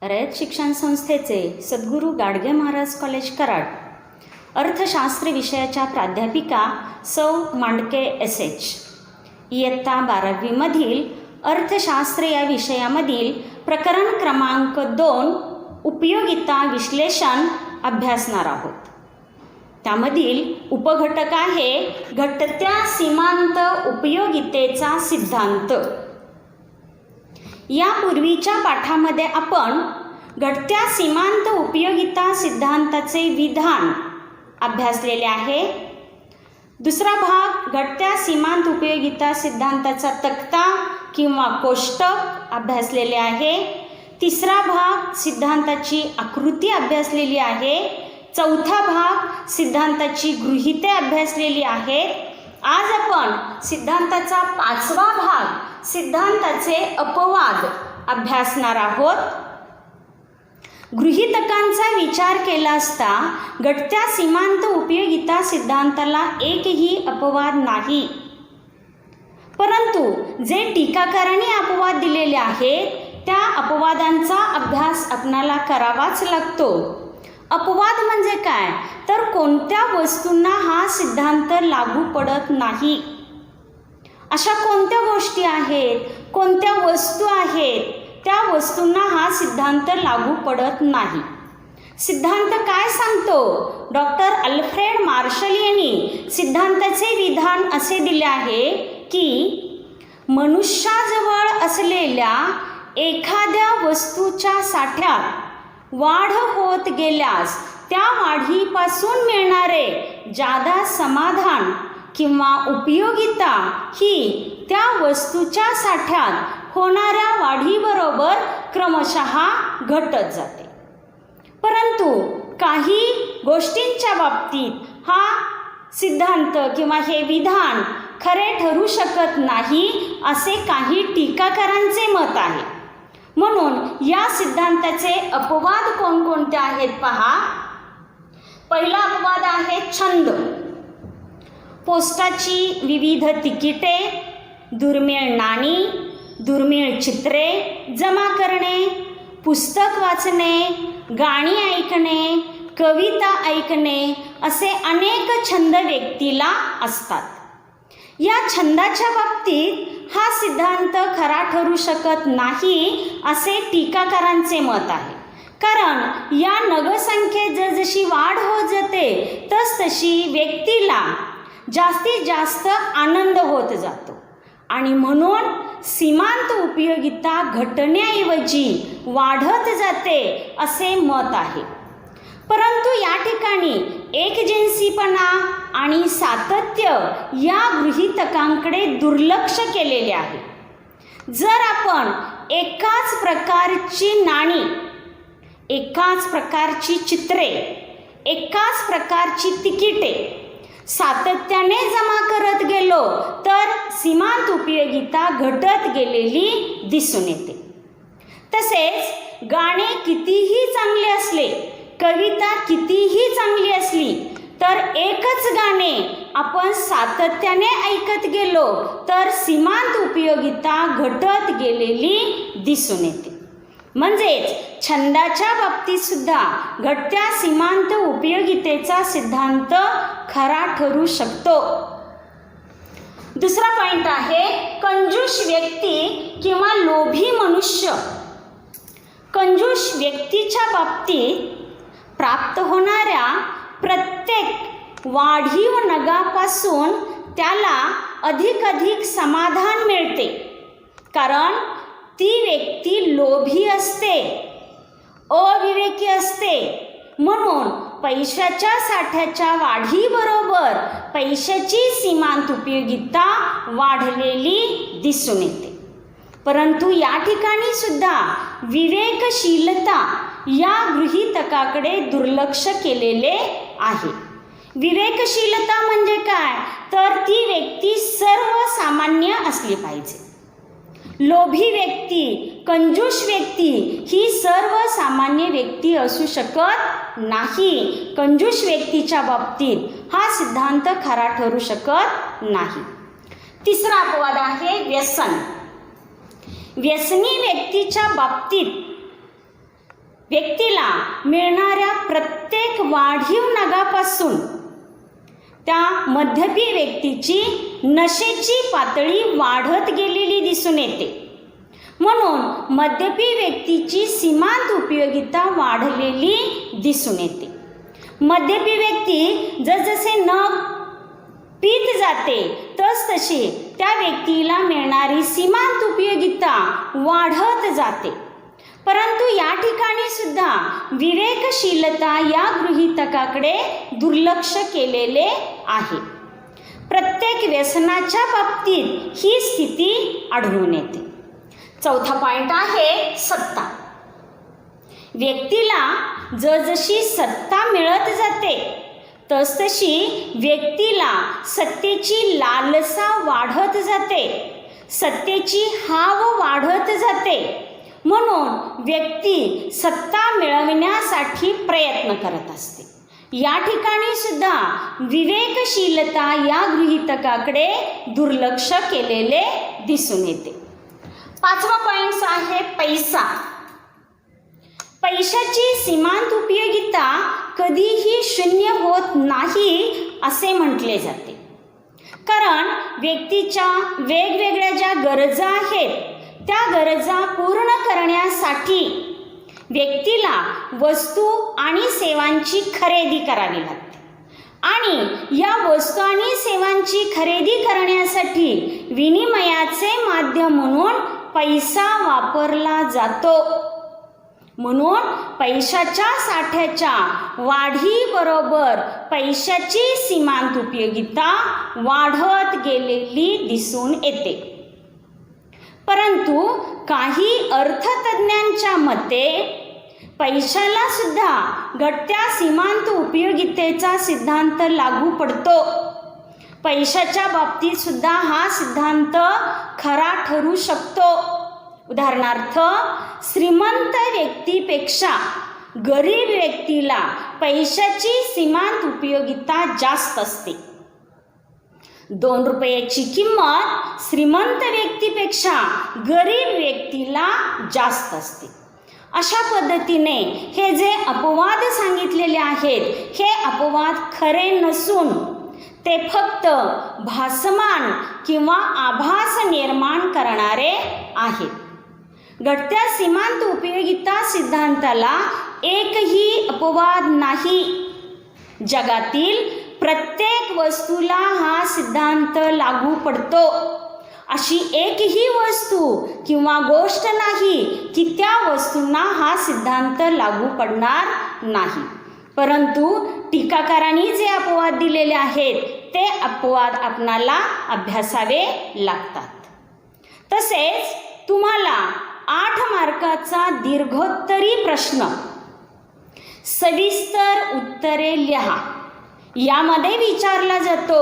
रयत शिक्षण संस्थेचे सद्गुरू गाडगे महाराज कॉलेज कराड अर्थशास्त्र विषयाच्या प्राध्यापिका सौ मांडके SH इयत्ता 12वीमधील अर्थशास्त्र या विषयामधील प्रकरण क्रमांक 2 उपयोगिता विश्लेषण अभ्यासणार आहोत. त्यामधील उपघटक आहे घटत्या सीमांत उपयोगितेचा सिद्धांत. यापूर्वीच्या पाठामध्ये आपण घटत्या सीमांत उपयोगिता सिद्धांताचे विधान अभ्यासलेले आहे. दुसरा भाग घटत्या सीमांत उपयोगिता सिद्धांताचा तक्ता किंवा कोष्टक अभ्यासलेले आहे. तिसरा भाग सिद्धांताची आकृती अभ्यासलेली आहे. चौथा भाग सिद्धांताची गृहीते अभ्यासलेली आहेत. आज आपण सिद्धांताचा 5वा भाग सिद्धांताचे अपवाद अभ्यासणार आहोत. गृहीतकांचा विचार केला असता घटत्या सीमांत उपयोगिता सिद्धांताला एकही अपवाद नाही. परंतु जे टीकाकारांनी अपवाद दिलेले आहेत त्या अपवादांचा अभ्यास आपणाला करावाच लागतो. अपवाद म्हणजे काय, तर कोणत्या वस्तूंना हा सिद्धांत लागू पडत नाही. अशा कोणत्या गोष्टी आहेत, कोणत्या वस्तू आहेत, त्या वस्तूंना हा सिद्धांत लागू पडत नाही. सिद्धांत काय सांगतो? डॉक्टर अल्फ्रेड मार्शल यांनी सिद्धांताचे विधान असे दिले आहे की मनुष्याजवळ असलेल्या एखाद्या वस्तूच्या साठ्यात वाढ होत गेल्यास त्या वाढीपासून मिळणारे जादा समाधान किंवा उपयोगिता ही त्या वस्तूच्या साठ्यात होणाऱ्या वाढीबरोबर क्रमशः घटत जाते. परंतु काही गोष्टींच्या बाबतीत हा सिद्धांत किंवा हे विधान खरे ठरू शकत नाही असे काही टीकाकारांचे मत आहे. म्हणून या सिद्धांताचे अपवाद कोणकोणते आहेत पहा. पहिला अपवाद आहे छंद. पोस्टाची विविध तिकिटे, दुर्मिळ नाणी, दुर्मिळ चित्रे जमा करणे, पुस्तक वाचणे, गाणी ऐकणे, कविता ऐकणे असे अनेक छंद व्यक्तीला असतात. या छंदाच्या बाबतीत हा सिद्धांत खरा ठरू शकत नाही असे टीकाकारांचे मत आहे. कारण या नगसंख्येत जसजशी वाढ होत जाते तसतशी व्यक्तीला जास्तीत जास्त आनंद होत जातो आणि म्हणून सीमांत उपयोगिता घटण्याऐवजी वाढत जाते असे मत आहे. परंतु या ठिकाणी एकजिन्सीपणा आणि सातत्य या गृहीतकांकडे दुर्लक्ष केलेले आहे. जर आपण एकाच प्रकारची नाणी, एकाच प्रकारची चित्रे, एकाच प्रकारची तिकिटे सातत्याने जमा करत गेलो तर सीमांत उपयोगिता घटत गेलेली दिसून येते. तसेच गाणे कितीही चांगले असले, कविता कितीही चांगली असली तर एकच गाणे आपण सातत्याने ऐकत गेलो तर सीमांत उपयोगिता घटत गेलेली दिसून येते. म्हणजेच छंदाच्या बाबतीत सुद्धा घटत्या सीमांत उपयोगितेचा सिद्धांत खरा ठरू शकतो. दुसरा पॉइंट आहे कंजूष व्यक्ती किंवा लोभी मनुष्य. कंजूष व्यक्तीच्या बाबतीत प्राप्त होणाऱ्या प्रत्येक वाढीव नगापासून त्याला अधिक समाधान मिळते. कारण ती व्यक्ती लोभी असते, अविवेकी असते. म्हणून पैशाच्या साठ्याच्या वाढीबरोबर पैशाची सीमांत उपयोगिता वाढलेली दिसून येते. परंतु या ठिकाणी सुद्धा विवेकशीलता या गृहीतकाकडे दुर्लक्ष केलेले आहे. विवेकशीलता म्हणजे काय, तर ती व्यक्ती सर्वसामान्य असली पाहिजे. लोभी व्यक्ती, कंजूष व्यक्ती ही सर्वसामान्य व्यक्ती असू शकत नाही. कंजूष व्यक्तीच्या बाबतीत हा सिद्धांत खरा ठरू शकत नाही. तिसरा अपवाद आहे व्यसन. व्यसनी व्यक्तीच्या बाबतीत व्यक्तीला मिळणाऱ्या प्रत्येक वाढीव नगापासून त्या मध्यपी व्यक्तीची नशेची पातळी वाढत गेलेली दिसून येते. म्हणून मध्यपी व्यक्तीची सीमांत उपयोगिता वाढलेली दिसून येते. मध्यपी व्यक्ती जसजसे नग पीत जाते तसतशी त्या व्यक्तीला मिळणारी सीमांत उपयोगिता वाढत जाते. परंतु या ठिकाणी सुद्धा विवेकशीलता या गृहीतकाकडे दुर्लक्ष केलेले आहे. प्रत्येक व्यसनाच्या बाबतीत ही स्थिती आढळून येते. चौथा पॉईंट आहे सत्ता. व्यक्तीला जसजशी सत्ता मिळत जाते तसतशी व्यक्तीला सत्तेची लालसा वाढत जाते, सत्तेची हाव वाढत जाते. म्हणून व्यक्ती सत्ता मिळवण्यासाठी प्रयत्न करत असते. या ठिकाणी सुद्धा विवेकशीलता या गृहीतकाकडे दुर्लक्ष केलेले दिसून येते. पाचवा पॉईंट आहे पैसा. पैशाची सीमांत उपयोगिता कधीही शून्य होत नाही असे म्हटले जाते. कारण व्यक्तीच्या वेगवेगळ्या ज्या गरजा आहेत त्या गरजा पूर्ण करण्यासाठी व्यक्तीला वस्तू आणि सेवांची खरेदी करावी लागते. आणि या वस्तू आणि सेवांची खरेदी करण्यासाठी विनिमयाचे माध्यम म्हणून पैसा वापरला जातो. म्हणून पैशाच्या साठ्याच्या वाढीबरोबर पैशाची सीमांत उपयोगिता वाढत गेलेली दिसून येते. परंतु काही अर्थतज्ञांच्या मते पैशाला सुद्धा घटत्या सीमांत उपयोगितेचा सिद्धांत लागू पडतो. पैशाच्या बाबतीत सुद्धा हा सिद्धांत खरा ठरू शकतो. उदाहरणार्थ, श्रीमंत व्यक्तीपेक्षा गरीब व्यक्तीला पैशाची सीमांत उपयोगिता जास्त असते. 2 रुपयाची किंमत श्रीमंत व्यक्तीपेक्षा गरीब व्यक्तीला जास्त असते. अशा पद्धतीने हे जे अपवाद सांगितलेले आहेत हे अपवाद खरे नसून ते फक्त भासमान किंवा आभास निर्माण करणारे आहेत. घटत्या सीमांत उपयोगिता सिद्धांताला एकही अपवाद नाही. जगातील प्रत्येक वस्तूला हा सिद्धांत लागू पडतो. अशी एकही वस्तू किंवा गोष्ट नाही की त्या वस्तूंना हा सिद्धांत लागू पडणार नाही. परंतु टीकाकारांनी जे अपवाद दिलेले आहेत ते अपवाद आपणाला अभ्यासावे लागतात. तसेच तुम्हाला 8 मार्काचा दीर्घोत्तरी प्रश्न सविस्तर उत्तरे लिहा यामध्ये विचारला जातो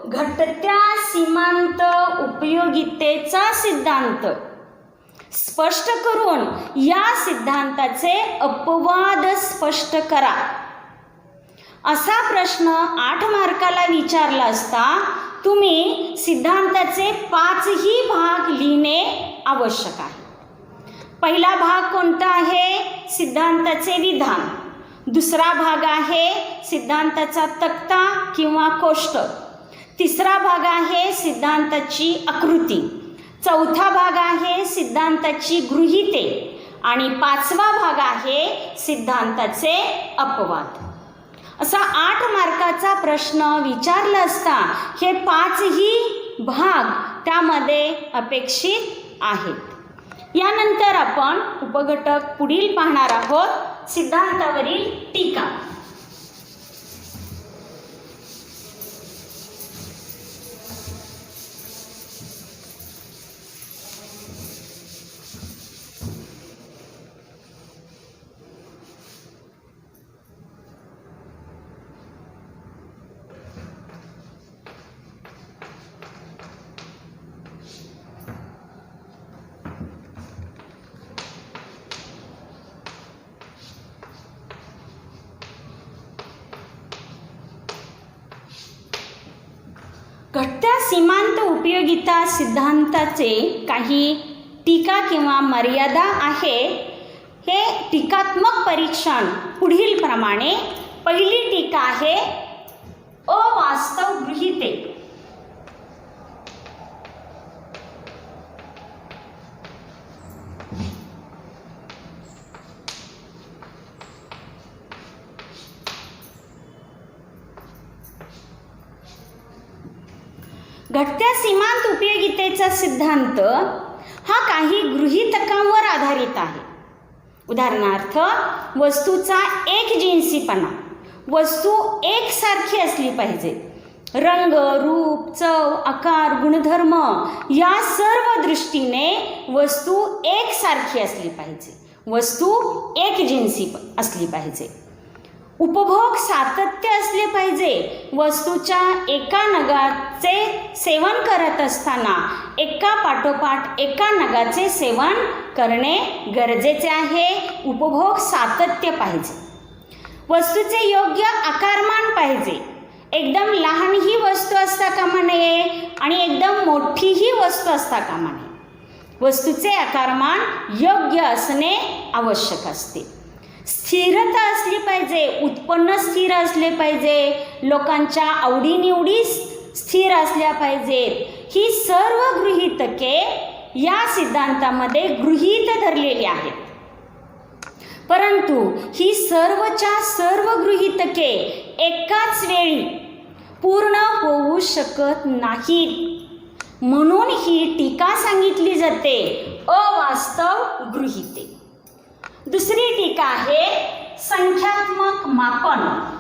घटत्या सीमांत उपयोगितेचा सिद्धांत स्पष्ट करून या सिद्धांताचे अपवाद स्पष्ट करा. असा प्रश्न 8 मार्काला विचारला असता तुम्ही सिद्धांताचे 5ही भाग लिहिणे आवश्यक आहे. पहिला भाग कोणता आहे? सिद्धांताचे विधान. दुसरा भाग आहे सिद्धांताचा तक्ता किंवा कोष्टक. तिसरा भाग आहे सिद्धांताची आकृती. चौथा भाग आहे सिद्धांताची गृहीते आणि 5वा भाग आहे सिद्धांताचे अपवाद. असा 8 मार्काचा प्रश्न विचारला असता हे 5ही भाग त्यामध्ये अपेक्षित आहेत. यानंतर आपण उपघटक पुढील पाहणार आहोत. सिद्धांतावरील टीका. घटत्या सीमांत उपयोगिता सिद्धांताचे काही टीका किंवा मर्यादा आहे. हे टीकात्मक परीक्षण पुढील प्रमाणे. पहिली टीका आहे अवास्तव गृहीते. घटत्या सीमांत उपयोगितेचा सिद्धांत हा काही गृहीतकांवर आधारित आहे. उदाहरणार्थ, वस्तूचा एकजिन्सीपणा. वस्तू एकसारखी असली पाहिजे. रंग, रूप, चव, आकार, गुणधर्म या सर्व दृष्टीने वस्तू एकसारखी असली पाहिजे. वस्तू एकजिन्सी असली पाहिजे. उपभोग सातत्य असले पाहिजे. वस्तूच्या एका नगाचे सेवन करत असताना एका पाठोपाठ एका नगाचे सेवन करणे गरजेचे आहे. उपभोग सातत्य पाहिजे. वस्तूचे योग्य आकारमान पाहिजे. एकदम लहानही वस्तू असता कामा नये आणि एकदम मोठीही वस्तू असता कामा नये. वस्तूचे आकारमान योग्य असणे आवश्यक असते. स्थिरता असली पाहिजे. उत्पन्न स्थिर असले पाहिजे. लोकांच्या आवडीनिवडी स्थिर असल्या पाहिजेत. ही सर्व गृहीतके या सिद्धांतामध्ये गृहीत धरलेली आहेत. परंतु ही सर्वच्या सर्व गृहीतके एकाच वेळी पूर्ण होऊ शकत नाहीत. म्हणून ही टीका सांगितली जाते अवास्तव गृहीते. दुसरी टीका आहे संख्यात्मक मापन.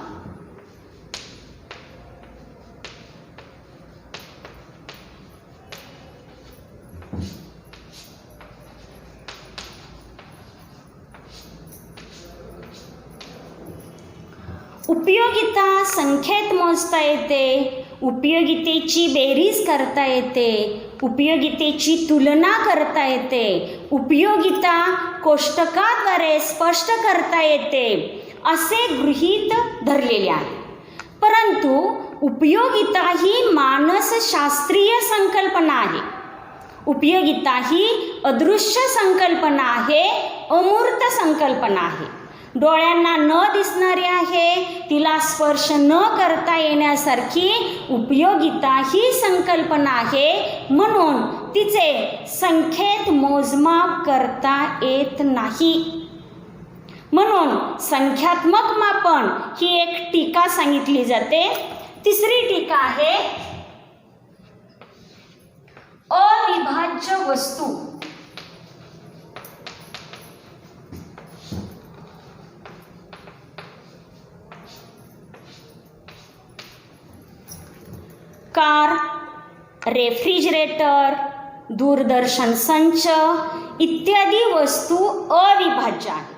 उपयोगिता संख्येत मोजता येते. उपयोगितेची बेरीज करता येते. उपयोगितेची तुलना करता येते. उपयोगिता कोष्टकाद्वारे स्पष्ट करता येते असे गृहीत धरलेले आहे. परंतु उपयोगिता ही मानसशास्त्रीय संकल्पना आहे. उपयोगिता ही अदृश्य संकल्पना आहे. अमूर्त संकल्पना आहे. डोळ्यांना न दिसणारी आहे. तिला स्पर्श न करता येण्यासारखी उपयोगिता ही संकल्पना आहे. म्हणून तिचे संख्येत मोजमाप करता येत नाही. म्हणून संख्यात्मक मापन ही एक टीका सांगितली जाते. तिसरी टीका आहे अविभाज्य वस्तू. कार, रेफ्रिजरेटर, दूरदर्शन संच इत्यादी वस्तू अविभाज्य आहेत.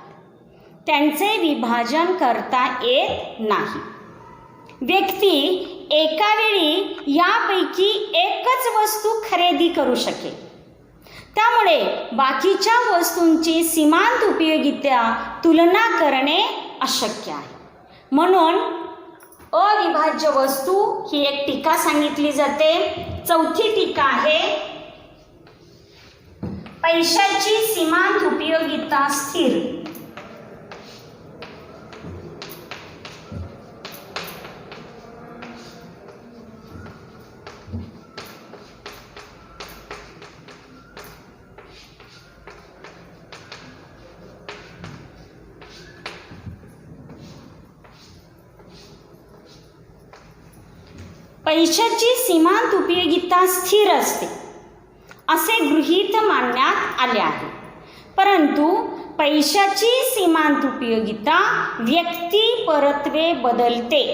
त्यांचे विभाजन करता येत नाही. व्यक्ती एका वेळी यापैकी एकच वस्तू खरेदी करू शकेल. त्यामुळे बाकीच्या वस्तूंची सीमांत उपयोगिता तुलना करणे अशक्य आहे. म्हणून अविभाज्य वस्तू ही एक टीका सांगितली जाते. चौथी टीका आहे पैशाची सीमांत उपयोगिता स्थिर. पैशाची सीमांत उपयोगिता स्थिर असते असे गृहीत मानण्यात आले आहे. परंतु पैशाची सीमांत उपयोगिता व्यक्तिपरत्वे बदलते.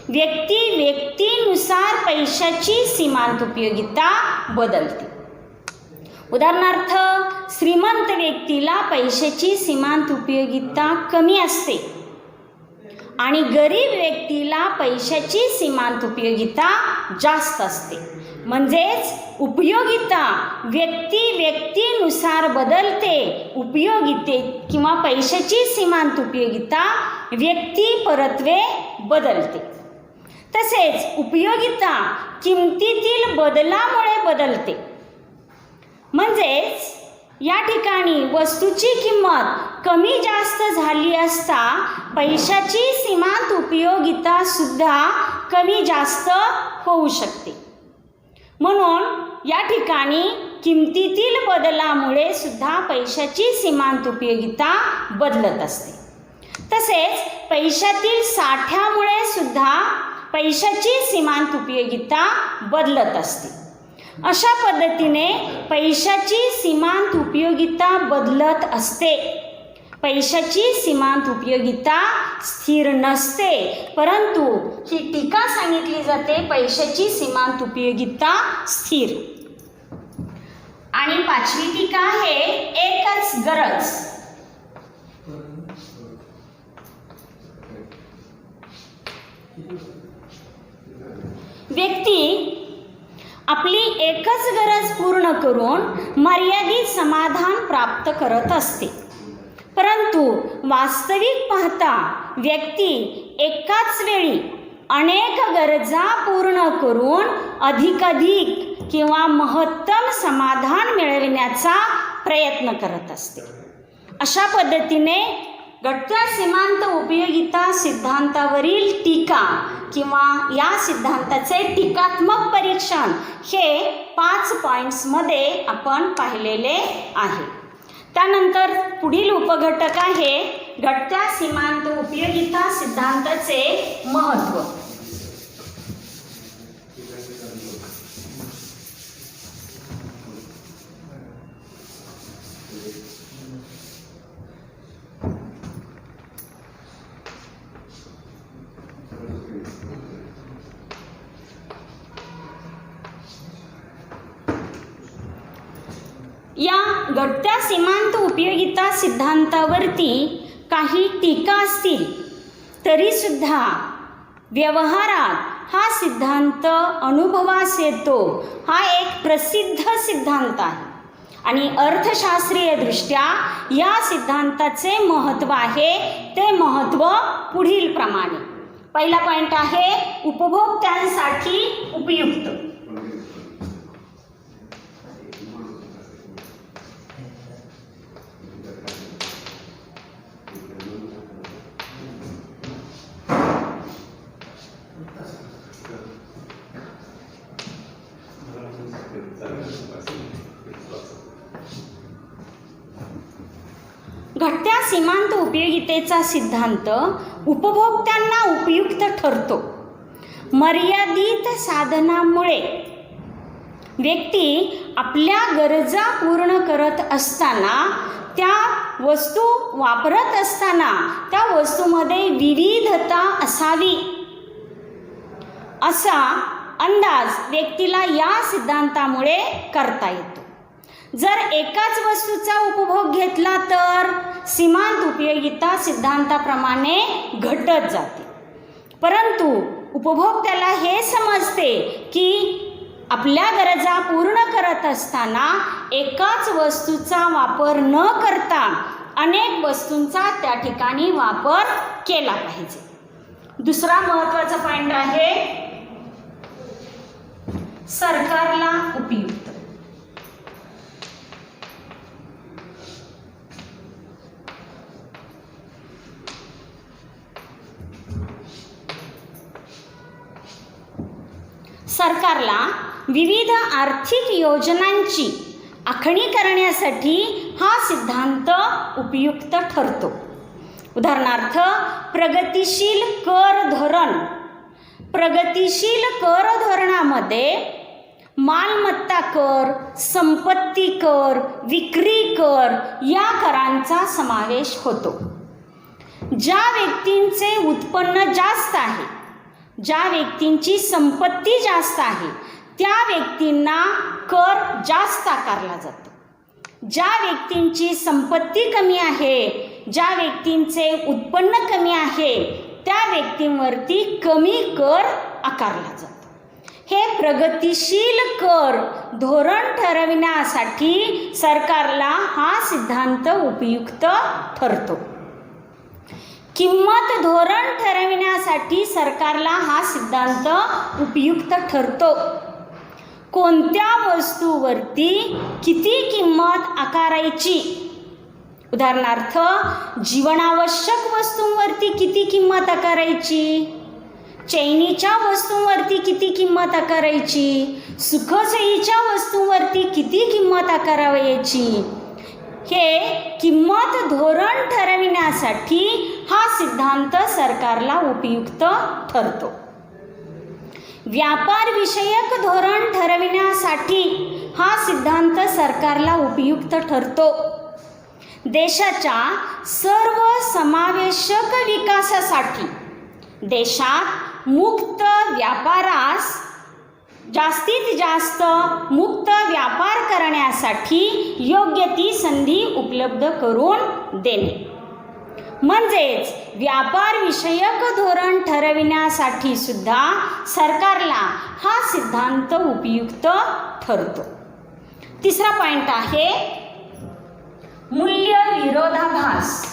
व्यक्तीनुसार पैशाची सीमांत उपयोगिता बदलते. उदाहरणार्थ, श्रीमंत व्यक्तीला पैशाची सीमांत उपयोगिता कमी असते आणि गरीब व्यक्तीला पैशाची सीमांत उपयोगिता जास्त असते. म्हणजेच उपयोगिता व्यक्तीनुसार बदलते. उपयोगिते किंवा पैशाची सीमांत उपयोगिता व्यक्तिपरत्वे बदलते. तसेच उपयोगिता किमतीतील बदलामुळे बदलते. म्हणजेच या ठिकाणी वस्तूची किंमत कमी जास्त झाली असता पैशाची सीमांत उपयोगिता सुद्धा कमी जास्त होऊ शकते. म्हणून या ठिकाणी किमतीतील बदलामुळे सुद्धा पैशाची सीमांत उपयोगिता बदलत असते. तसेच पैशातील साठ्यामुळे सुद्धा पैशाची सीमांत उपयोगिता बदलत असते. अशा पद्धतीने पैशाची सीमांत उपयोगिता बदलत असते. पैशाची सीमांत उपयोगिता स्थिर नसते, परंतु ही टीका सांगितली जाते पैशाची सीमांत उपयोगिता स्थिर. आणि पाचवी टीका आहे एकच गरज. व्यक्ती आपली एकच गरज पूर्ण करून मर्यादित समाधान प्राप्त करत असते. परंतु वास्तविक पाहता व्यक्ती एकाच वेळी अनेक गरजा पूर्ण करून अधिकाधिक किंवा महत्तम समाधान मिळविण्याचा प्रयत्न करत असते. अशा पद्धतीने घटत्या सीमांत उपयोगिता सिद्धांतावरील टीका किंवा या सिद्धांताचे टीकात्मक परीक्षण हे 5 पॉईंट्समध्ये आपण पाहिलेले आहे. त्यानंतर पुढील उपघटक आहे घटत्या सीमांत उपयोगिता सिद्धांताचे महत्त्व. या घटत्या सीमांत उपयोगिता सिद्धांतावरती काही टीका असतील तरीसुद्धा व्यवहारात हा सिद्धांत अनुभवास येतो. हा एक प्रसिद्ध सिद्धांत आहे आणि अर्थशास्त्रीय दृष्ट्या या सिद्धांताचे महत्त्व आहे. ते महत्त्व पुढील प्रमाणे. पहिला पॉईंट आहे उपभोक्त्यांसाठी उपयुक्त. घटत्या सीमांत उपयोगितेचा सिद्धांत उपभोक्त्यांना उपयुक्त ठरतो. मर्यादित साधनामुळे व्यक्ती आपल्या गरजा पूर्ण करत असताना, त्या वस्तू वापरत असताना त्या वस्तूमध्ये विविधता असावी असा अंदाज व्यक्तीला या सिद्धांतामुळे करता येतो. जर एकाच वस्तूचा उपभोग घेतला तर सीमांत उपयोगिता सिद्धांताप्रमाणे घटत जाते. परंतु उपभोक्त्याला हे समजते की आपल्या गरजा पूर्ण करत असताना एकाच वस्तूचा वापर न करता अनेक वस्तूंचा त्या ठिकाणी वापर केला पाहिजे. दुसरा महत्त्वाचा पॉईंट आहे सरकारला उपयुक्त. सरकारला विविध आर्थिक योजनांची आखणी करण्यासाठी हा सिद्धांत उपयुक्त ठरतो. उदाहरणार्थ प्रगतिशील कर धोरण. प्रगतिशील कर धोरणामध्ये मालमत्ता कर, संपत्ती कर, विक्री कर या करांचा समावेश होतो. ज्या व्यक्तींचे उत्पन्न जास्त आहे, ज्या व्यक्तींची संपत्ती जास्त आहे त्या व्यक्तींना कर जास्त आकारला जातो. ज्या व्यक्तींची संपत्ती कमी आहे, ज्या व्यक्तींचे उत्पन्न कमी आहे त्या व्यक्तींवरती कमी कर आकारला जातो. हे प्रगतिशील कर धोरण ठरविण्यासाठी सरकारला हा सिद्धांत उपयुक्त ठरतो. किंमत धोरण ठरविण्यासाठी सरकारला हा सिद्धांत उपयुक्त ठरतो. कोणत्या वस्तूवरती किती किंमत आकारायची. उदाहरणार्थ, जीवनावश्यक वस्तूंवरती किती किंमत आकारायची, चैनीच्या वस्तूंवरती किती किंमत आकारायची, सुखसोयीच्या वस्तूंवरती किती किंमत आकारायची. हे किंमत धोरण ठरविण्यासाठी हा सिद्धांत सरकारला उपयुक्त ठरतो. व्यापार विषयक धोरण ठरविण्यासाठी हा सिद्धांत सरकारला उपयुक्त ठरतो. देशाच्या सर्व समावेशक विकासासाठी देशात मुक्त व्यापारास जास्तीत जास्त मुक्त व्यापार करण्यासाठी योग्य ती संधी उपलब्ध करून देणे. म्हणजेच व्यापार विषयक धोरण ठरविण्यासाठी सुद्धा सरकारला हा सिद्धांत उपयुक्त ठरतो. तिसरा पॉइंट आहे मूल्य विरोधाभास.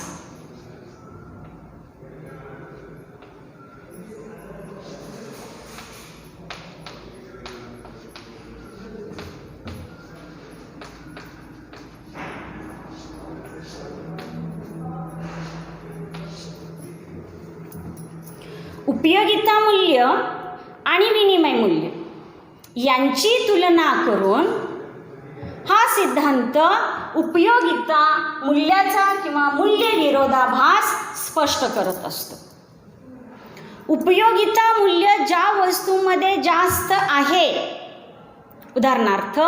उपयोगिता मूल्य आणि विनिमय मूल्य यांची तुलना करून हा सिद्धांत उपयोगिता मूल्याचा किंवा मूल्य विरोधाभास स्पष्ट करत असतो. उपयोगिता मूल्य ज्या वस्तूंमध्ये जास्त आहे, उदाहरणार्थ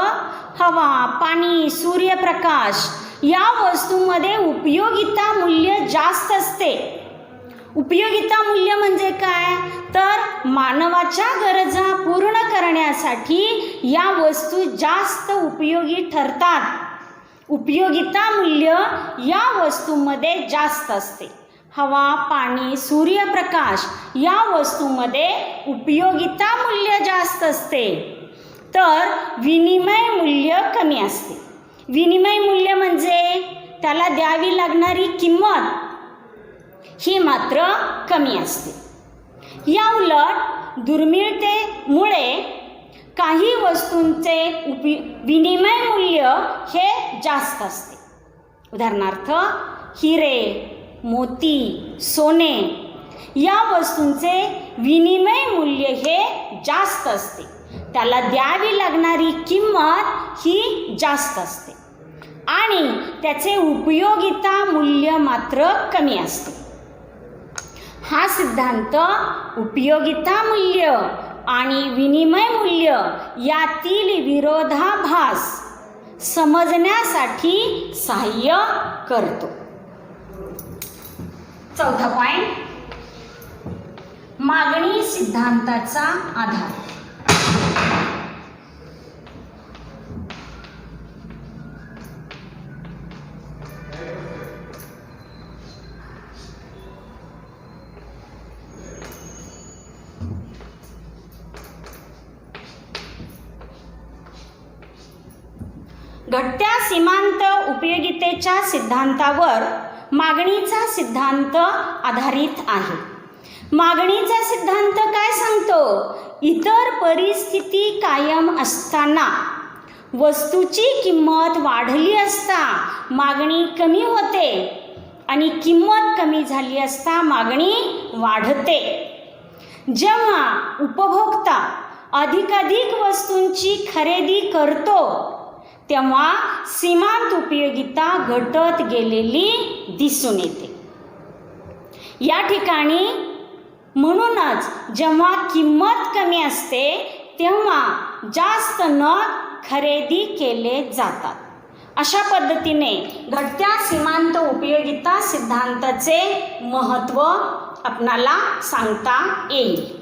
हवा, पाणी, सूर्यप्रकाश, या वस्तूंमध्ये उपयोगिता मूल्य जास्त असते. उपयोगिता मूल्य म्हणजे काय, तर मानवाच्या गरजा पूर्ण करण्यासाठी या वस्तू जास्त उपयोगी ठरतात. उपयोगिता मूल्य या वस्तूंमध्ये जास्त असते. हवा, पाणी, सूर्यप्रकाश या वस्तूंमध्ये उपयोगिता मूल्य जास्त असते, तर विनिमय मूल्य कमी असते. विनिमय मूल्य म्हणजे त्याला द्यावी लागणारी किंमत ही मात्र कमी असते. या उलट दुर्मिळतेमुळे काही वस्तूंचे विनिमय मूल्य हे जास्त असते. उदाहरणार्थ हिरे, मोती, सोने या वस्तूंचे विनिमय मूल्य हे जास्त असते. त्याला द्यावी लागणारी किंमत ही जास्त असते आणि त्याचे उपयोगिता मूल्य मात्र कमी असते. हा सिद्धांत उपयोगिता मूल्य आणि विनिमय मूल्य यातील विरोधाभास समजण्यासाठी सहाय्य करतो. चौथा पॉइंट, मागणी सिद्धांताचा आधार. घटत्या सीमांत उपयोगितेच्या सिद्धांतावर मागणीचा सिद्धांत आधारित आहे. मागणीचा सिद्धांत काय सांगतो, इतर परिस्थिती कायम असताना वस्तूची किंमत वाढली असता मागणी कमी होते आणि किंमत कमी झाली असता मागणी वाढते. जेव्हा उपभोक्ता अधिकाधिक वस्तूंची खरेदी करतो तेव्हा सीमांत उपयोगिता घटत गेलेली दिसून येते. या ठिकाणी म्हणूनच जेव्हा किंमत कमी असते तेव्हा जास्त नग खरेदी केले जातात. अशा पद्धतीने घटत्या सीमांत उपयोगिता सिद्धांताचे महत्त्व आपणाला सांगता येईल.